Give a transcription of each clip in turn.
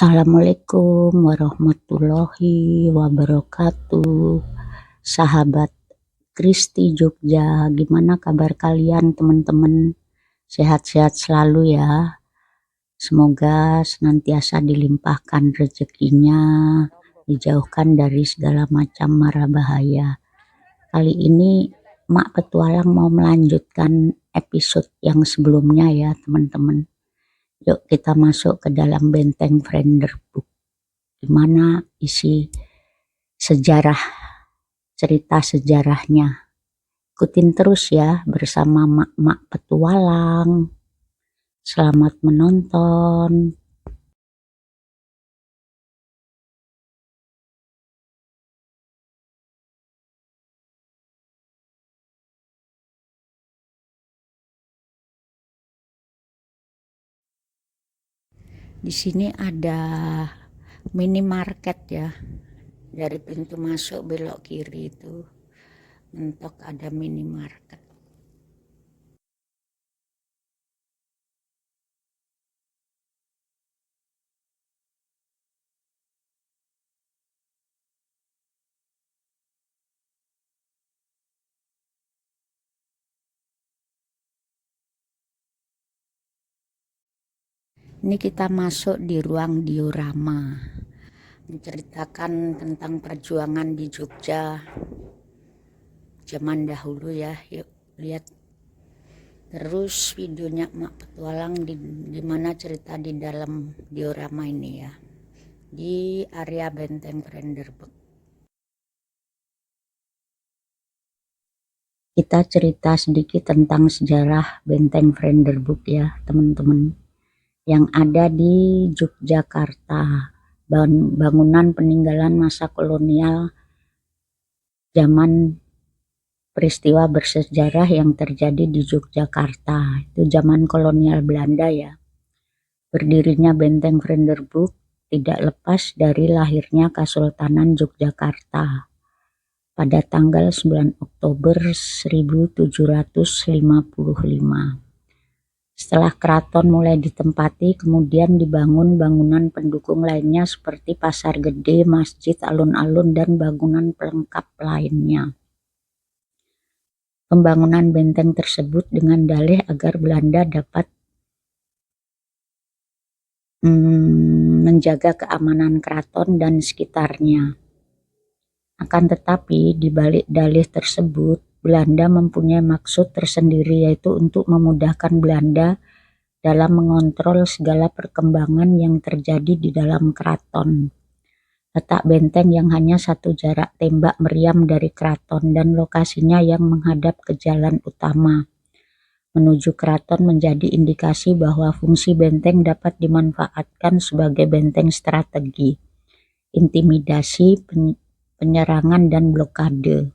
Assalamualaikum warahmatullahi wabarakatuh. Sahabat Kristi Jogja, gimana kabar kalian teman-teman? Sehat-sehat selalu ya. Semoga senantiasa dilimpahkan rezekinya, dijauhkan dari segala macam mara bahaya. Kali ini Mak Petualang mau melanjutkan episode yang sebelumnya ya teman-teman. Yuk kita masuk ke dalam Benteng Friender Book, di mana isi sejarah, cerita sejarahnya. Ikutin terus ya bersama Mak Petualang. Selamat menonton. Di sini ada minimarket ya. Dari pintu masuk belok kiri itu mentok ada minimarket. Ini kita masuk di ruang diorama, menceritakan tentang perjuangan di Jogja zaman dahulu ya. Yuk lihat terus videonya Mak Petualang di mana cerita di dalam diorama ini ya, di area Benteng Friender Book. Kita cerita sedikit tentang sejarah Benteng Friender Book ya teman-teman, yang ada di Yogyakarta, bangunan peninggalan masa kolonial zaman peristiwa bersejarah yang terjadi di Yogyakarta. Itu zaman kolonial Belanda ya. Berdirinya Benteng Friender Book tidak lepas dari lahirnya Kesultanan Yogyakarta pada tanggal 9 Oktober 1755. Setelah keraton mulai ditempati, kemudian dibangun bangunan pendukung lainnya seperti pasar gede, masjid, alun-alun, dan bangunan pelengkap lainnya. Pembangunan benteng tersebut dengan dalih agar Belanda dapat menjaga keamanan keraton dan sekitarnya. Akan tetapi di balik dalih tersebut, Belanda mempunyai maksud tersendiri, yaitu untuk memudahkan Belanda dalam mengontrol segala perkembangan yang terjadi di dalam keraton. Letak benteng yang hanya satu jarak tembak meriam dari keraton dan lokasinya yang menghadap ke jalan utama menuju keraton menjadi indikasi bahwa fungsi benteng dapat dimanfaatkan sebagai benteng strategi, intimidasi, penyerangan, dan blokade.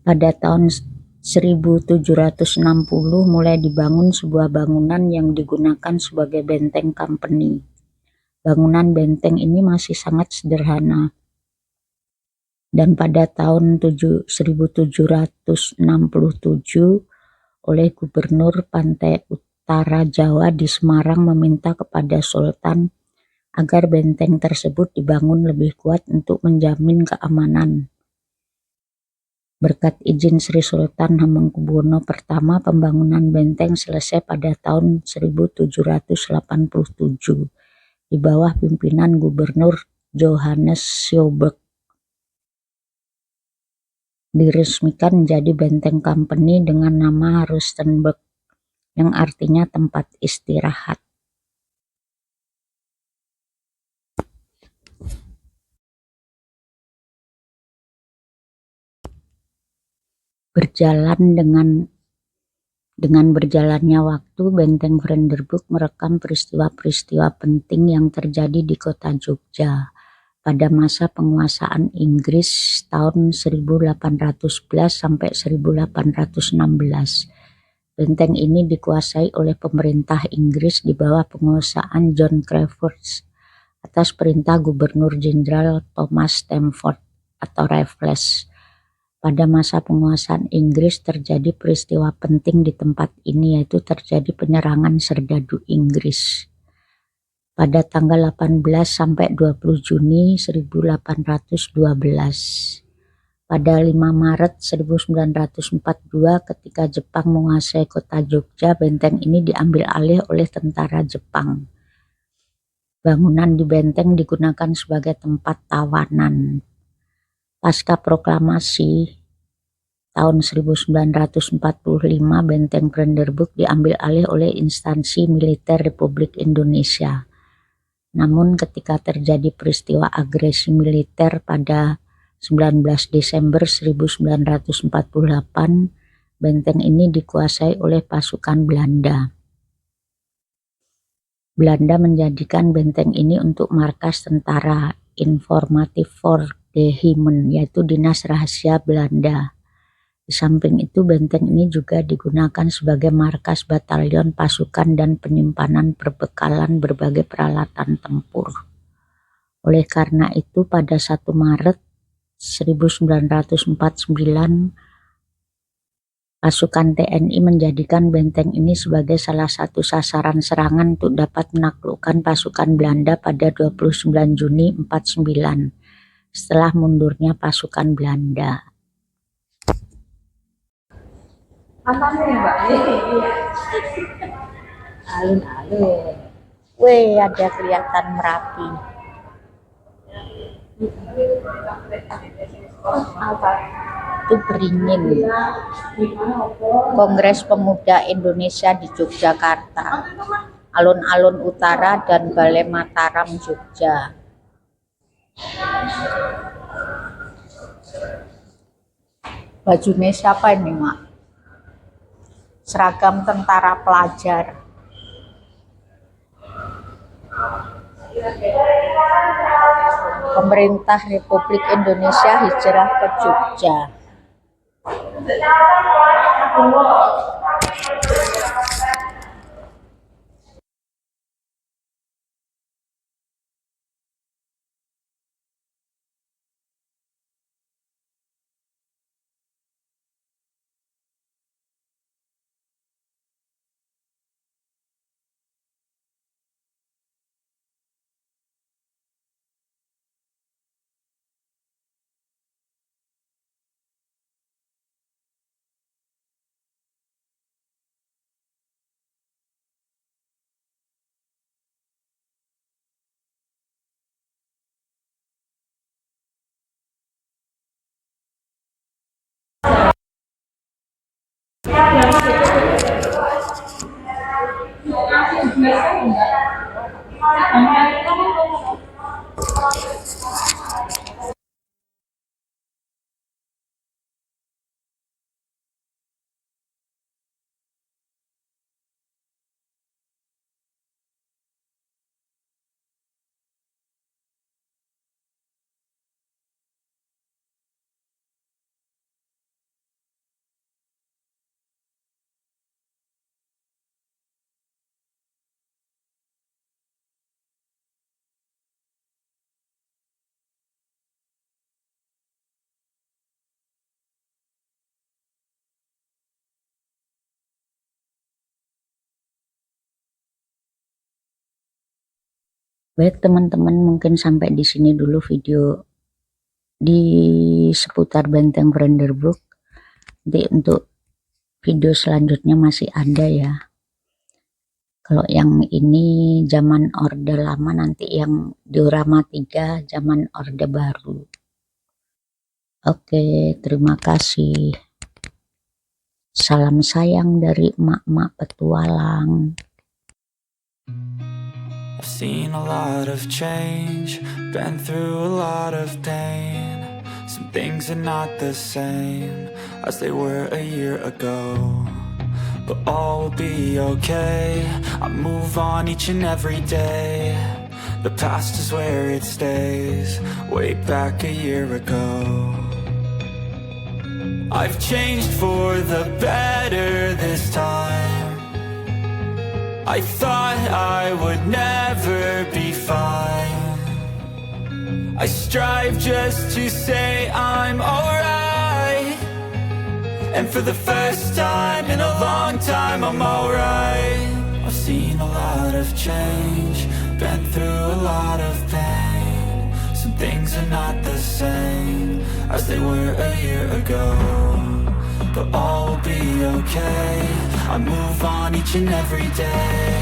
Pada tahun 1760 mulai dibangun sebuah bangunan yang digunakan sebagai benteng company. Bangunan benteng ini masih sangat sederhana. Dan pada tahun 1767 oleh Gubernur Pantai Utara Jawa di Semarang meminta kepada Sultan agar benteng tersebut dibangun lebih kuat untuk menjamin keamanan. Berkat izin Sri Sultan Hamengkubuwono I, pembangunan benteng selesai pada tahun 1787 di bawah pimpinan Gubernur Johannes Sjoberg. Diresmikan menjadi benteng company dengan nama Rustenburg, yang artinya tempat istirahat. Dengan berjalannya waktu, Benteng Friender Book merekam peristiwa-peristiwa penting yang terjadi di kota Jogja pada masa penguasaan Inggris tahun 1811 sampai 1816. Benteng ini dikuasai oleh pemerintah Inggris di bawah penguasaan John Crawford atas perintah Gubernur Jenderal Thomas Stamford atau Raffles. Pada masa penguasaan Inggris terjadi peristiwa penting di tempat ini, yaitu terjadi penyerangan serdadu Inggris. pada tanggal 18 sampai 20 Juni 1812. Pada 5 Maret 1942 ketika Jepang menguasai kota Jogja, benteng ini diambil alih oleh tentara Jepang. Bangunan di benteng digunakan sebagai tempat tawanan. Pasca proklamasi tahun 1945, benteng Brandenburg diambil alih oleh instansi militer Republik Indonesia. Namun ketika terjadi peristiwa agresi militer pada 19 Desember 1948, benteng ini dikuasai oleh pasukan Belanda. Belanda menjadikan benteng ini untuk markas tentara informatif for Geheime, yaitu Dinas Rahasia Belanda. Di samping itu, benteng ini juga digunakan sebagai markas batalion pasukan dan penyimpanan perbekalan berbagai peralatan tempur. Oleh karena itu, pada 1 Maret 1949, pasukan TNI menjadikan benteng ini sebagai salah satu sasaran serangan untuk dapat menaklukkan pasukan Belanda pada 29 Juni 1949 setelah mundurnya pasukan Belanda. Alun-alun. Wih, ada kelihatan Merapi. Itu beringin. Kongres Pemuda Indonesia di Yogyakarta, Alun-alun Utara dan Balai Mataram Jogja. Bajunya siapa ini, Mak? Seragam tentara pelajar. Pemerintah Republik Indonesia hijrah ke Jogja. Baik teman-teman, mungkin sampai di sini dulu video di seputar benteng Brandenburg. Nanti untuk video selanjutnya masih ada ya. Kalau yang ini zaman Orde Lama, nanti yang diorama 3 zaman Orde Baru. Oke, terima kasih. Salam sayang dari emak-emak petualang. I've seen a lot of change, been through a lot of pain. Some things are not the same as they were a year ago, but all will be okay. I move on each and every day. The past is where it stays, way back a year ago. I've changed for the better this time. I thought I would never be fine. I strive just to say I'm alright, and for the first time in a long time I'm alright. I've seen a lot of change, been through a lot of pain. Some things are not the same as they were a year ago, but all will be okay. I move on each and every day.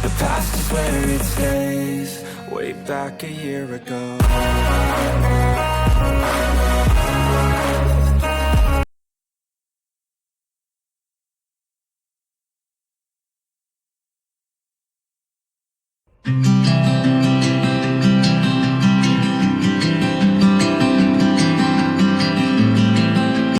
The past is where it stays, way back a year ago.